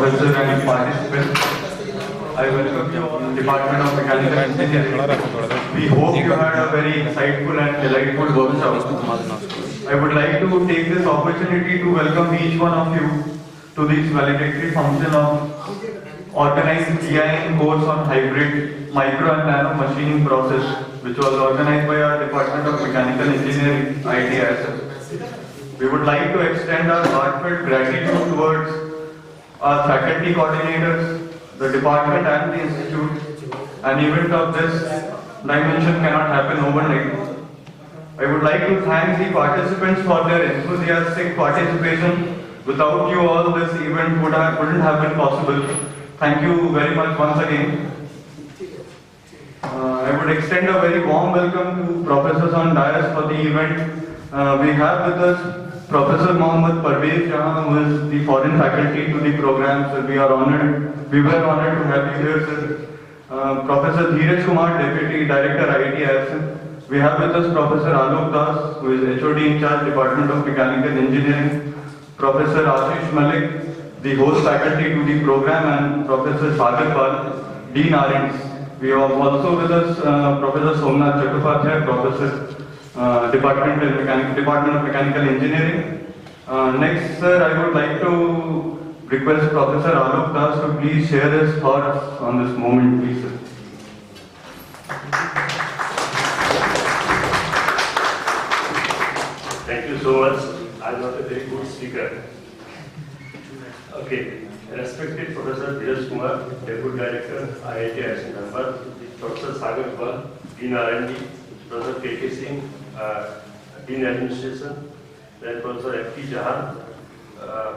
professor and participants. I welcome you to Department of Mechanical Engineering. We hope you had a very insightful and delightful workshop. I would like to take this opportunity to welcome each one of you to this valedictory function of organized GIAN course on hybrid micro and nano machining process, which was organized by our Department of Mechanical Engineering, IIT. We would like to extend our heartfelt gratitude towards our faculty coordinators, the department and the institute. An event of this dimension cannot happen overnight. I would like to thank the participants for their enthusiastic participation. Without you all, this event wouldn't have been possible. Thank you very much once again. I would extend a very warm welcome to professors on dais for the event. We have with us Professor Mohammad Parvez Jahan, who is the foreign faculty to the program. So we were honored to have you here, sir. Professor Dheeraj Kumar, Deputy Director, IIT. We have with us Professor Alok Das, who is HOD in charge, Department of Mechanical Engineering. Professor Ashish Malik, the host faculty to the program, and Professor Sagar Pal, Dean R&D. We have also with us Professor Somnath Chattopadhyay, Professor Department of Mechanical Engineering. Next, sir, I would like to request Professor Alok Das to please share his thoughts on this moment, please, sir. Thank you so much. I'm not a very good speaker. Okay. Respected Professor Dheeraj Kumar, Deputy Director, IIT ISC member, Professor Sagar Pal, Dean R&D, Professor K.K. Singh, Dean Administration, then Professor F.T. Jahan,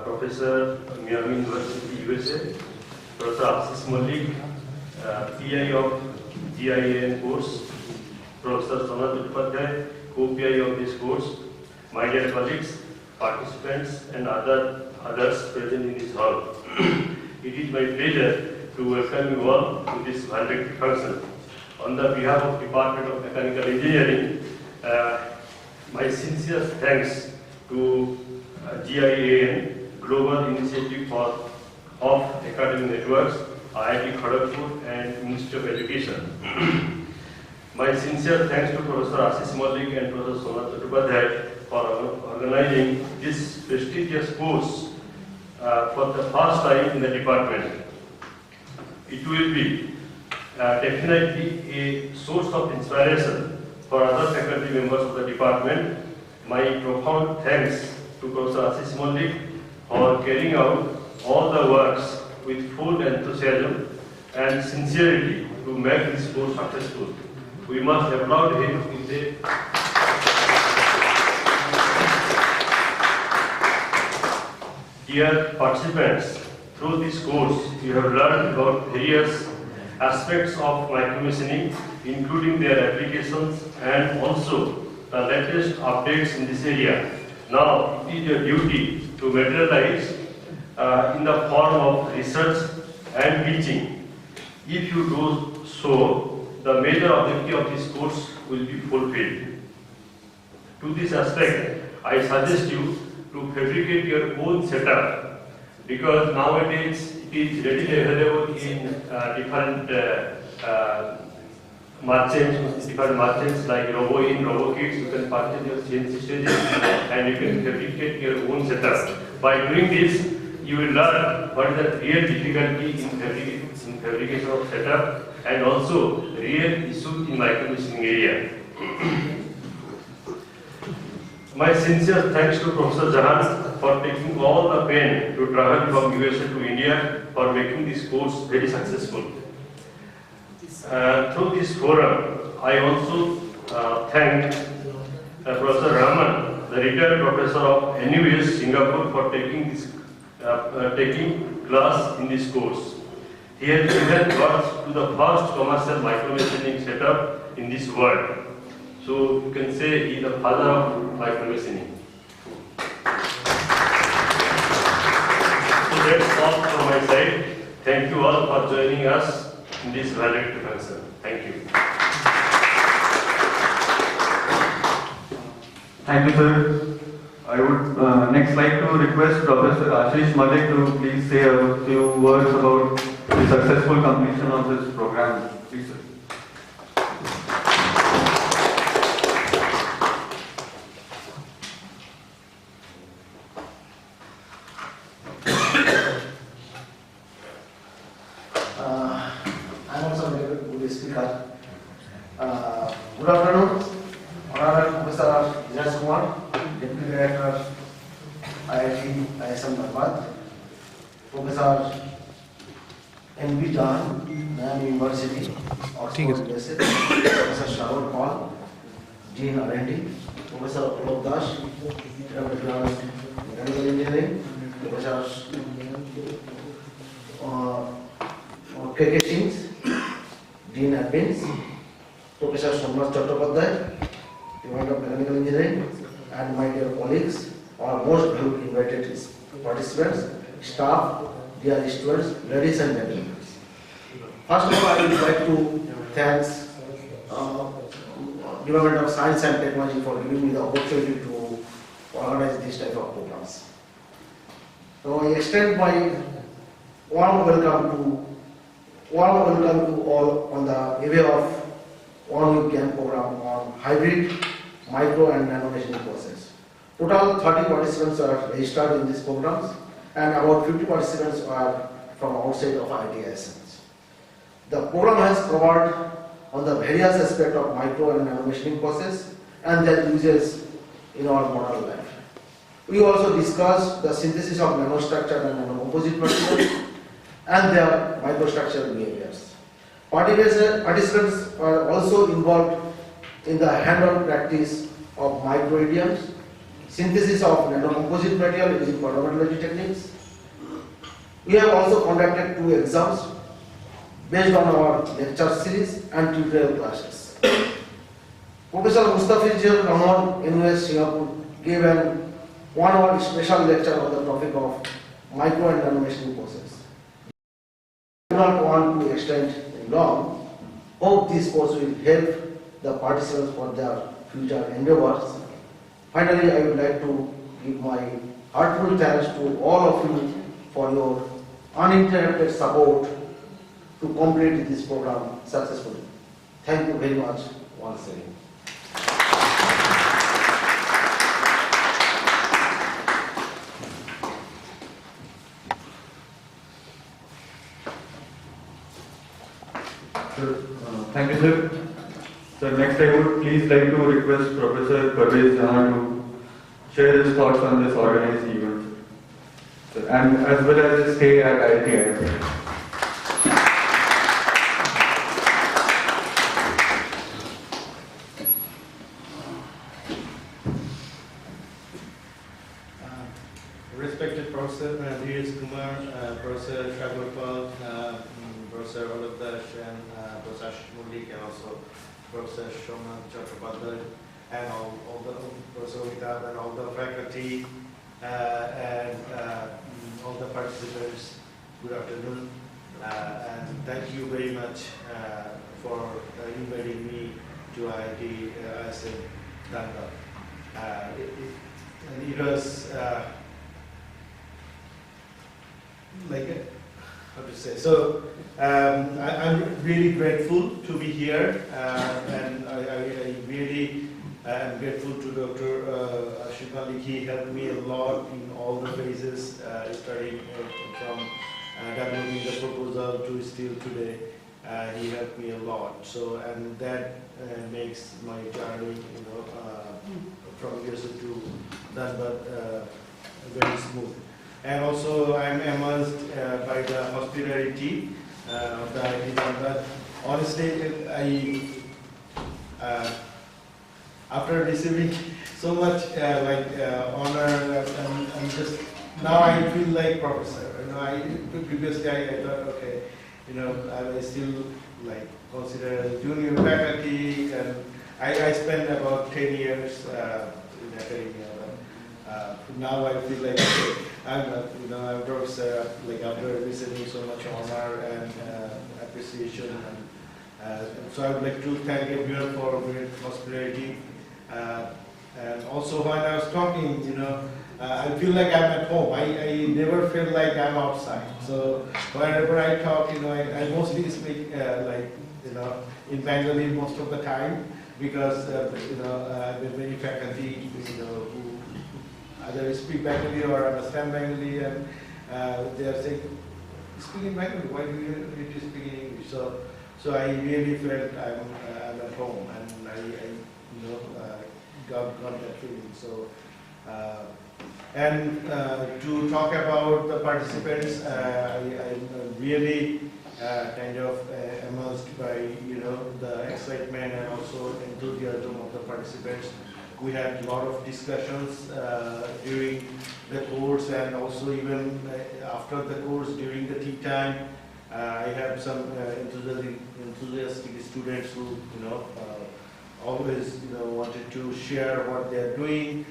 Professor Miami University, USA, Professor Ashish Malik, PI of GIAN course, Professor Somnath Chattopadhyay, co-PI of this course, my dear colleagues, participants, and others present in this hall. It is my pleasure to welcome you all to this valedictory function. On the behalf of Department of Mechanical Engineering, my sincere thanks to GIAN, Global Initiative of Academic Networks, IIT Kharagpur, and Ministry of Education. My sincere thanks to Professor Ashish Malik and Professor Somnath Chattopadhyay for organizing this prestigious course for the first time in the department. It will be definitely a source of inspiration for other faculty members of the department. My profound thanks to Professor Ashish Malik for carrying out all the works with full enthusiasm and sincerity to make this course successful. We must applaud him with a Dear participants, through this course, you have learned about various aspects of micromachining, including their applications and also the latest updates in this area. Now, it is your duty to materialize in the form of research and teaching. If you do so, the major objective of this course will be fulfilled. To this aspect, I suggest you to fabricate your own setup, because nowadays it is readily available in different merchants like RoboIn, RoboKits. You can purchase your CNC stages and you can fabricate your own setup. By doing this, you will learn what is the real difficulty in fabrication of setup and also real issues in micromachining area. My sincere thanks to Professor Jahan for taking all the pain to travel from USA to India for making this course very successful. Through this forum, I also thank Professor Raman, the retired professor of NUS Singapore, for taking class in this course. He has given birth to the first commercial micromachining setup in this world. So you can say he is the father of micromachining. So that's all from my side. Thank you all for joining us in this valedictory function. Thank you. Thank you, sir. I would next like to request Professor Ashish Malik to please say a few words about the successful completion of this program. Please, sir. I'm also a very good speaker. Good afternoon, Honorable Professor Vijay Kumar, Deputy Director, IIT ISM Dharwad, Professor M.B. John, Nano University, Oxford, USA, Professor Sharon Paul, Dean R&D, Professor Ulop Das, Mechanical Engineering, Professor K.K. Singh, Dean Admins, Professor Somnath Chattopadhyay, Department of Mechanical Engineering, and my dear colleagues, our most valued invited participants, staff, dear students, ladies and gentlemen. First of all, I would like to thank Department of Science and Technology for giving me the opportunity to organize this type of programs. So I extend my warm welcome to all on the way of one-week GIAN program on hybrid, micro and nano machining process. Total 30 participants are registered in these programs and about 50 participants are from outside of IIT. The program has covered on the various aspects of micro and nano machining process and their uses in our modern life. We also discussed the synthesis of nanostructure and nano-composite materials and their microstructural behaviors. Participants are also involved in the hand-on practice of microidioms, synthesis of nano-composite material using photometallurgy techniques. We have also conducted 2 exams based on our lecture series and tutorial classes. Professor Mustafizur Rahman, NUS Singapore, gave an 1-hour special lecture on the topic of micro and nano machining process. I do not want to extend long. Hope this course will help the participants for their future endeavors. Finally, I would like to give my heartfelt thanks to all of you for your uninterrupted support to complete this program successfully. Thank you very much once again. Thank you, sir. So next I would please like to request Professor Parvez Jahan to share his thoughts on this organized event, sir, and as well as his stay at IIT. Respected Professor Dheeraj Kumar, Professor Shagurpal, Professor Ulop Das, and Professor Ashish Malik, and also Professor Somnath Chattopadhyay, and all the Professor Amitabh, and all the faculty, and all the participants. Good afternoon, and thank you very much for inviting me to IIT ISM Dharwad. It was how to say. So I'm really grateful to be here, and I really am grateful to Dr. Ashish Malik. He helped me a lot in all the phases, starting from developing the proposal to still today. He helped me a lot. So, and that makes my journey, from USA to Dharwad very smooth. And also I'm immersed by the hospitality of the IIT Dharwad. Honestly, after receiving so much honor, I'm just now I feel like professor. Previously I thought, okay, I still consider as junior faculty, and I spent about 10 years in academia. Now I feel like I'm professor, after receiving so much honor and appreciation, and so I would like to thank everyone for great hospitality. And also when I was talking, I feel like I'm at home. I never feel like I'm outside. So whenever I talk, I mostly speak in Bengali most of the time because I have many faculty who either speak Bengali or understand Bengali, and they are saying, "Speak in Bengali. Why do you need to speak in English?" So I really felt I'm at home, and I got that feeling. So. To talk about the participants, I'm really kind of immersed by the excitement and also enthusiasm of the participants. We had a lot of discussions during the course and also even after the course during the tea time. I have some enthusiastic students who always wanted to share what they are doing,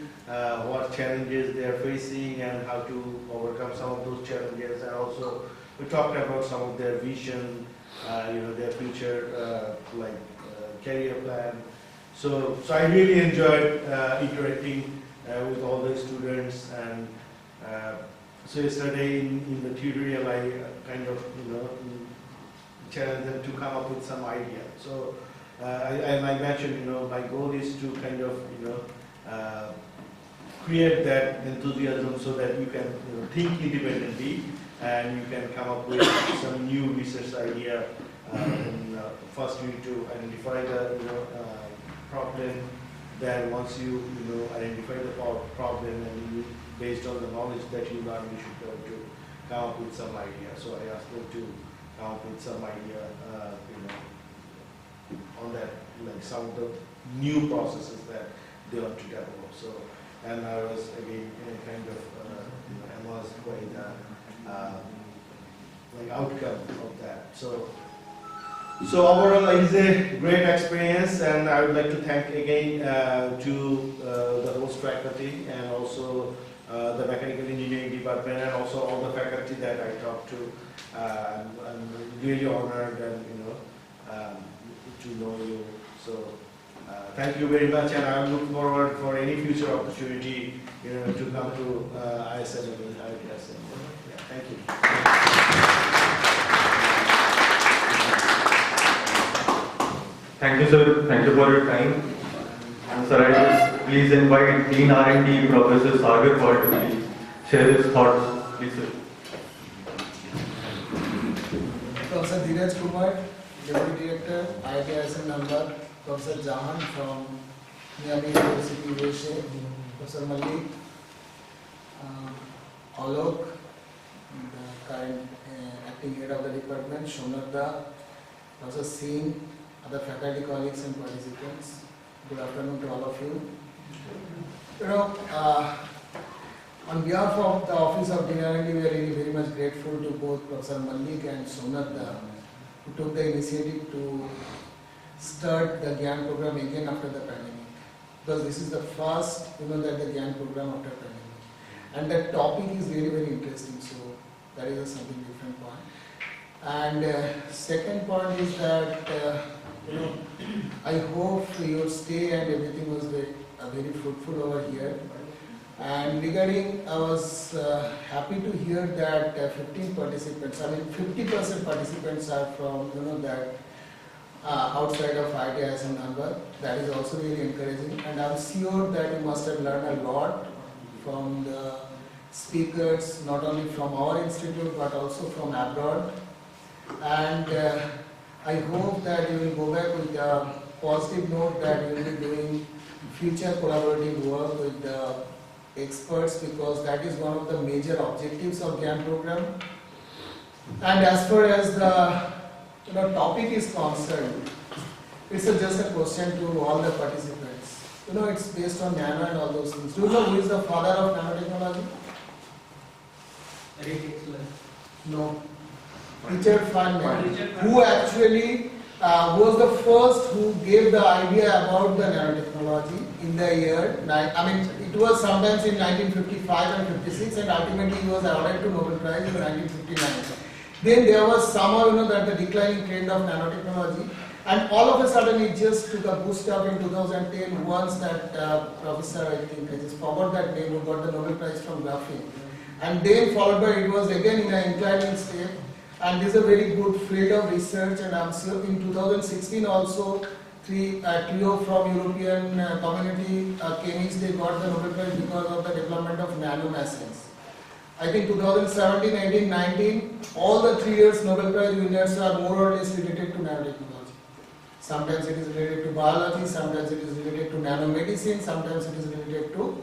what challenges they are facing, and how to overcome some of those challenges. And also we talked about some of their vision, their future career plan. So I really enjoyed interacting with all the students. And so yesterday in the tutorial, I kind of challenged them to come up with some idea. So I mentioned, my goal is to kind of, create that enthusiasm so that you can think independently and you can come up with some new research idea. First, you need to identify the problem. Then, once you identify the problem, and you, based on the knowledge that you learn, you should be able to come up with some idea. So I asked them to come up with some idea, on that, like some of the new processes that they want to develop. So, and I was again kind of immersed by the outcome of that. So overall, it is a great experience, and I would like to thank again to the host faculty and also the mechanical engineering department and also all the faculty that I talked to. I'm really honored and to know you. So thank you very much, and I look forward for any future opportunity to come to ISM and ITSM. Yeah, thank you. Thank you, sir. Thank you for your time. And sir, I will please invite Dean R&D Professor Sagar Paul to please share his thoughts. Please, sir. Professor Dheeraj Kumar, Deputy Director, IIT number, Professor Jahan from Miami University, USA, Professor Malik, Alok, the current acting head of the department, Shonarda, Professor Singh, other faculty colleagues and participants. Good afternoon to all of you. On behalf of the Office of Dean R&D, we are really very much grateful to both Professor Malik and Shonarda, who took the initiative to start the GIAN program again after the pandemic. Because this is the first, that the GIAN program after pandemic. And the topic is really very interesting, so that is something different point. And second point is that, I hope your stay and everything was very fruitful over here. And regarding, I was happy to hear that 15 participants, 50% participants are from, that outside of IIT and number. That is also really encouraging. And I'm sure that you must have learned a lot from the speakers, not only from our institute, but also from abroad. And I hope that you will go back with a positive note that you will be doing future collaborative work with the experts, because that is one of the major objectives of GIAN program. And as far as the topic is concerned, it's just a question to all the participants. It's based on Nano and all those things. Do you know who is the father of nanotechnology? No. Richard Feynman, who actually was the first who gave the idea about the nanotechnology in the year, it was sometimes in 1955 and 56, and ultimately he was awarded to Nobel Prize in 1959. Then there was somehow, that the declining trend of nanotechnology, And all of a sudden it just took a boost up in 2010 once that professor, I think, I just forgot that name, who got the Nobel Prize from graphene. And then followed by, it was again in an inclining state. And this is a very good field of research, and I'm sure in 2016 also, trio from European community chemists, they got the Nobel Prize because of the development of nano machines. I think 2017, 18, 19, all the 3 years Nobel Prize winners are more or less related to nanotechnology. Sometimes it is related to biology, sometimes it is related to nanomedicine, sometimes it is related to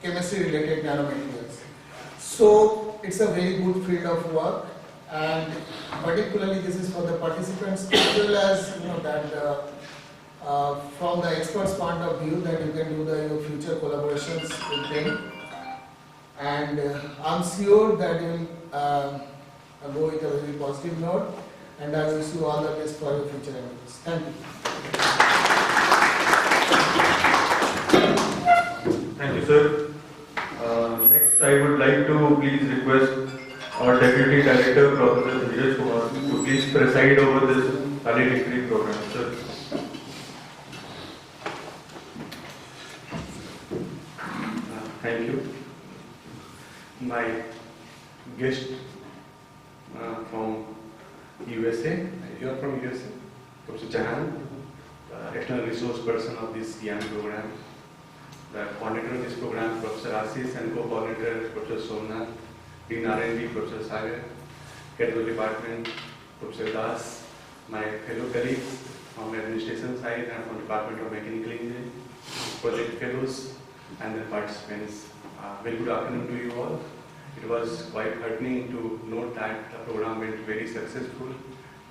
chemistry related nanomaterials. So it's a very good field of work, and particularly this is for the participants as well as from the experts' point of view, that you can do your future collaborations with them. And I'm sure that you will go with a very positive note, and I wish you all the best for your future endeavors. Thank you. Thank you, sir. Next, I would like to please request our Deputy Director, Professor Dheeraj Kumar, to please preside over this valedictory program, sir. Thank you. My guest from USA, you are from USA, Professor GIAN, external resource person of this GIAN program. The coordinator of this program, Professor Ashish, and co-coordinator, Professor Somnath, Dean R&D, Professor Sagar, Head of the Department, Professor Das, my fellow colleagues from the administration side and from the Department of Mechanical Engineering, project fellows, and the participants. Very good afternoon to you all. It was quite heartening to note that the program went very successful.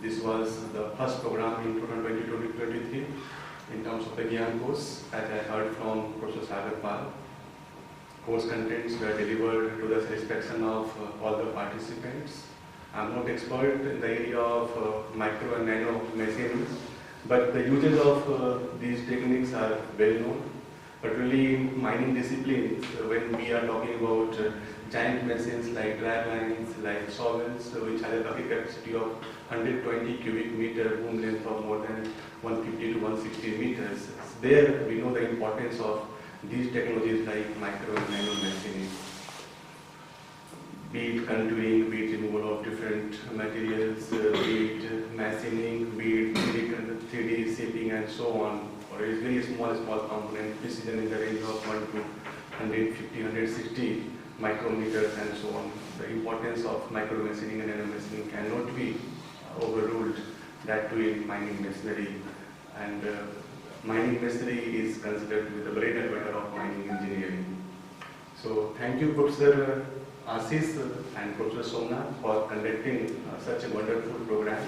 This was the first program in 2020-2023 in terms of the GIAN course, as I heard from Professor Sagar Pal. Course contents were delivered to the satisfaction of all the participants. I'm not expert in the area of micro and nano machining, but the uses of these techniques are well known. Particularly in mining disciplines, when we are talking about giant machines like drag lines, like solvents, which have a bucket capacity of 120 cubic meter, boom length of more than 150 to 160 meters. There we know the importance of these technologies like micro and nano machining. Be it contouring, be it removal of different materials, be it machining, be it 3D shaping and so on, or a very small component, precision in the range of 1 to 150, 160 micrometers and so on. The importance of micro machining and nano machining cannot be overruled, that too in mining machinery. And mining machinery is considered to be the bread and butter of mining engineering. So thank you, Professor Ashish and Professor Somnath, for conducting such a wonderful program.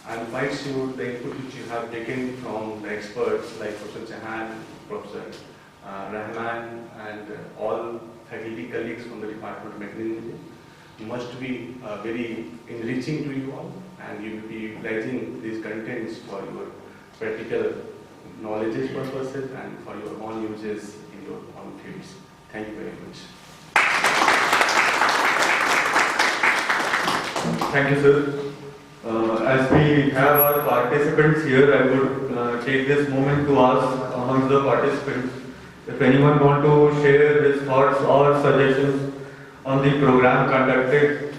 I'm quite sure the input which you have taken from the experts like Professor GIAN, Professor Rahman, and all faculty colleagues from the Department of Mechanical Engineering must be very enriching to you all, and you will be utilizing these contents for your practical knowledge purposes and for your own uses in your own fields. Thank you very much. Thank you, sir. As we have our participants here, I would take this moment to ask amongst the participants if anyone want to share his thoughts or suggestions on the program conducted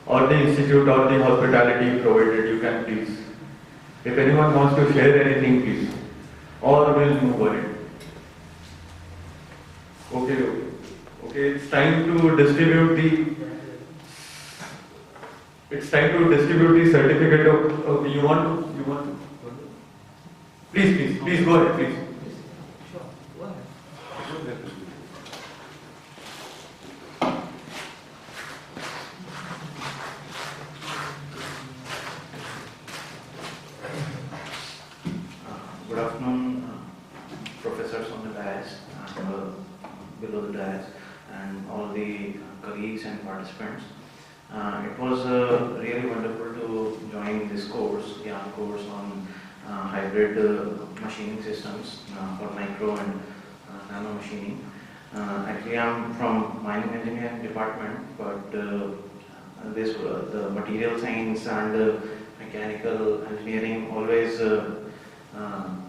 or the institute or the hospitality provided. You can please. If anyone wants to share anything, please. Or we'll move on. Okay, it's time to distribute the certificate of you want to please go ahead, please. Sure, go ahead. Good afternoon, professors on the dais, below the dais, and all the colleagues and participants. It was really wonderful to join this course, GIAN course on hybrid machining systems for micro and nano machining. Actually, I'm from mining engineering department, but the material science and mechanical engineering always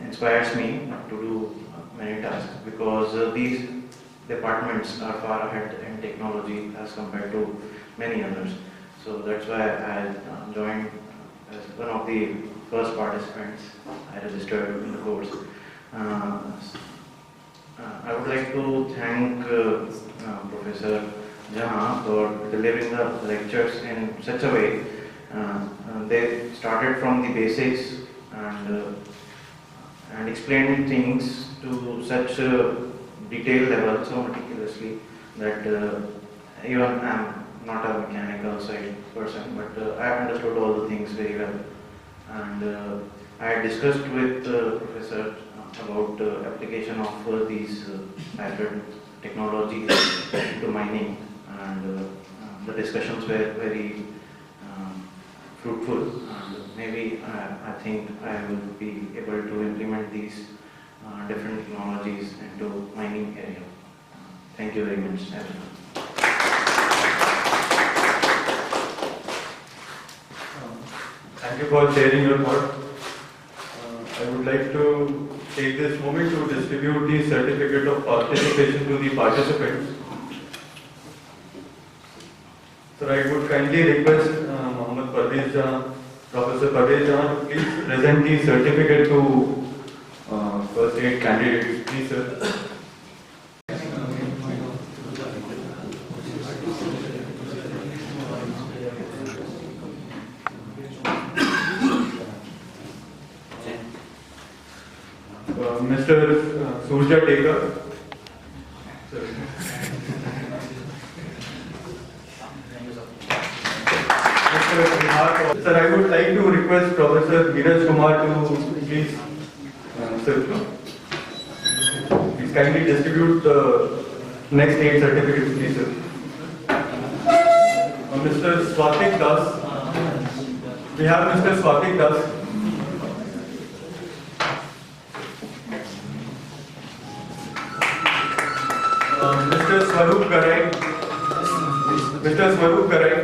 inspires me to do many tasks, because these departments are far ahead in technology as compared to many others. So that's why I joined as one of the first participants. I registered in the course. I would like to thank Professor GIAN for delivering the lectures in such a way. They started from the basics and explained things to such a detailed level, so meticulously, that even I'm not a mechanical side person, but I understood all the things very well. And I had discussed with Professor about application of these hybrid technologies to mining, and the discussions were very fruitful, and maybe I think I will be able to implement these different technologies into mining area. Thank you very much, everyone. Thank you for sharing your thought. I would like to take this moment to distribute the certificate of participation to the participants. So I would kindly request Professor Parvez Jahan to please present the certificate to first 8 candidates. Please, sir. Mr. Surja Tekar. Sir, I would like to request Professor Neeraj Kumar to please, please kindly distribute the next 8 certificates, please, sir. Mr. Swatik Das. We have Mr. Swatik Das. Mr. Swarup Garai. Mr. Swarup Garai.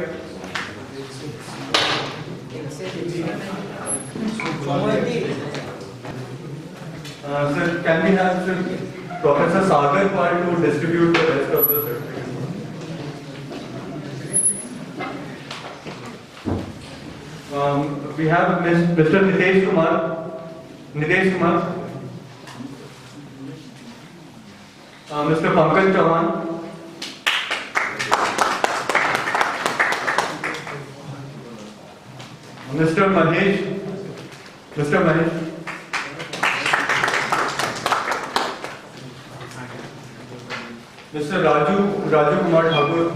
Sir, can we have Professor Sagar Pal to distribute the rest of the certificates? We have Mr. Nitesh Kumar. Nitesh Kumar. Mr. Pankaj Chauhan. Mr. Mahesh. Mr. Mahesh. Mr. Raju Kumar Thakur.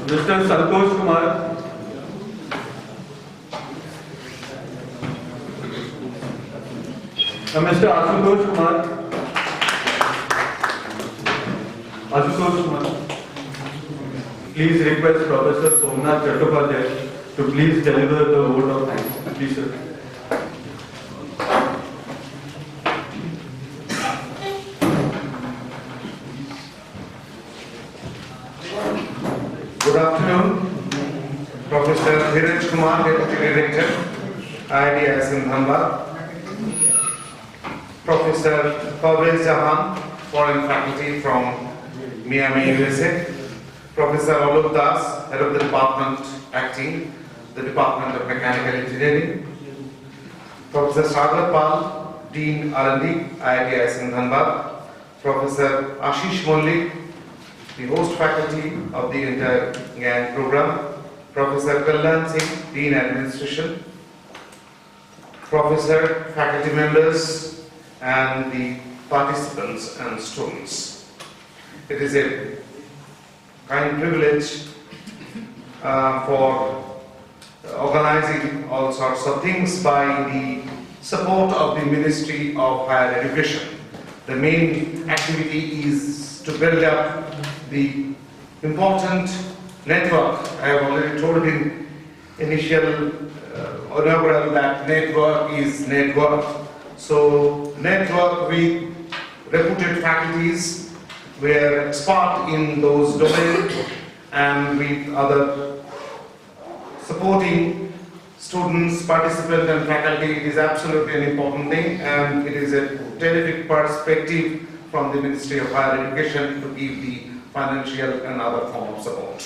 Mr. Santosh Kumar. Mr. Ashutosh Kumar. Ashutosh Kumar. Please request Professor Somnath Chattopadhyay to please deliver the vote of thanks. Please, sir. Good afternoon, Professor Dheeraj Kumar, Deputy Director, IIT in Dhamba. Professor Parvez Jahan, Foreign Faculty from Miami, USA. Professor Alok Das, Head of the Department, Acting, the Department of Mechanical Engineering. Professor Sagar Pal, Dean R&D, IIT in Dhamba. Professor Ashish Mollik, the host faculty of the entire GIAN program. Professor Kalyan Singh, Dean Administration. Professor, faculty members, and the participants and students. It is a kind privilege for organizing all sorts of things by the support of the Ministry of Higher Education. The main activity is to build up the important network. I have already told in initial inaugural that network is network. So network with reputed faculties were expert in those domains and with other supporting students, participants and faculty. It is absolutely an important thing, and it is a terrific perspective from the Ministry of Higher Education to give the financial and other form of support.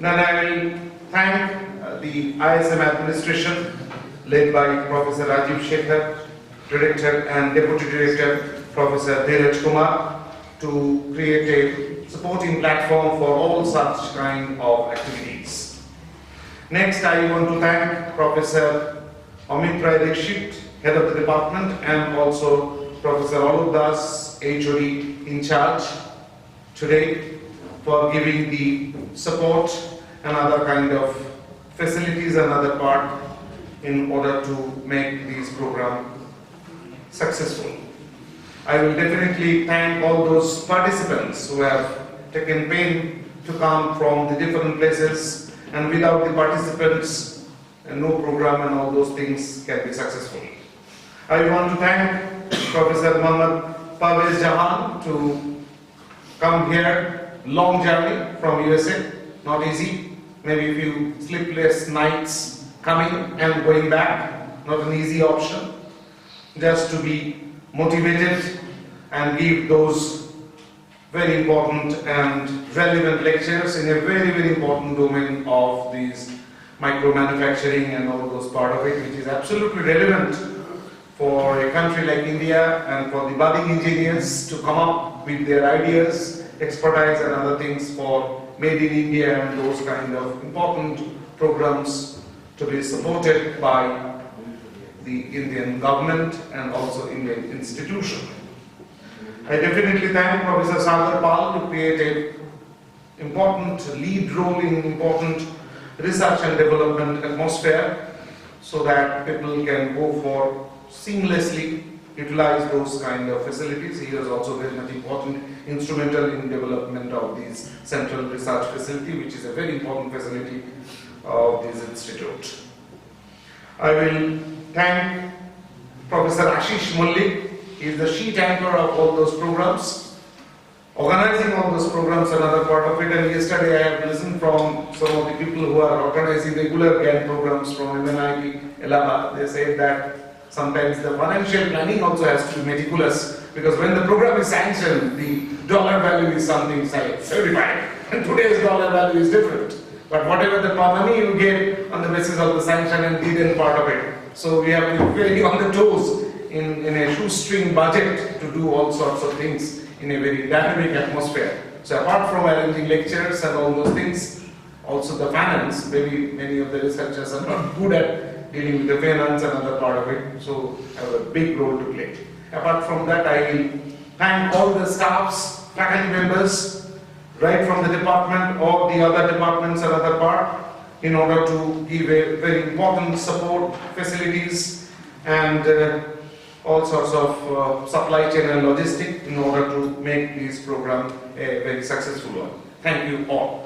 Then I will thank the ISM administration led by Professor Rajiv Shekhar, Director and Deputy Director Professor Dheeraj Kumar, to create a supporting platform for all such kind of activities. Next, I want to thank Professor Amit Rai Dikshit, Head of the Department, and also Professor Alok Das, HOD in charge today, for giving the support and other kind of facilities and other part in order to make this program successful. I will definitely thank all those participants who have taken pain to come from the different places, and without the participants, no program and all those things can be successful. I want to thank Professor Muhammad Parvez Jahan to come here, long journey from USA, not easy, maybe a few sleepless nights coming and going back, not an easy option, just to be motivated and give those very important and relevant lectures in a very, very important domain of these micro manufacturing and all those part of it, which is absolutely relevant for a country like India and for the budding engineers to come up with their ideas, expertise and other things for Made in India and those kind of important programs to be supported by the Indian government and also Indian institution. I definitely thank Professor Sagar Pal to create an important lead role in important research and development atmosphere so that people can go for seamlessly utilize those kind of facilities. He was also very much important, instrumental in development of this central research facility, which is a very important facility of this institute. I will thank Professor Ashish Mullik. He is the sheet anchor of all those programs, organizing all those programs, another part of it. And yesterday I have listened from some of the people who are organizing regular GIAN programs from MNIT, Allahabad. They say that sometimes the financial planning also has to be meticulous, because when the program is sanctioned, the dollar value is something like 75, and today's dollar value is different. But whatever the money you get on the basis of the sanction and dividend part of it, so we have to be very on the toes in a shoestring budget to do all sorts of things in a very dynamic atmosphere. So apart from arranging lectures and all those things, also the finance, maybe many of the researchers are not good at dealing with the finance and other part of it, so have a big role to play. Apart from that, I will thank all the staffs, faculty members, right from the department or the other departments and other part, in order to give a very important support facilities and all sorts of supply chain and logistics in order to make this program a very successful one. Thank you all.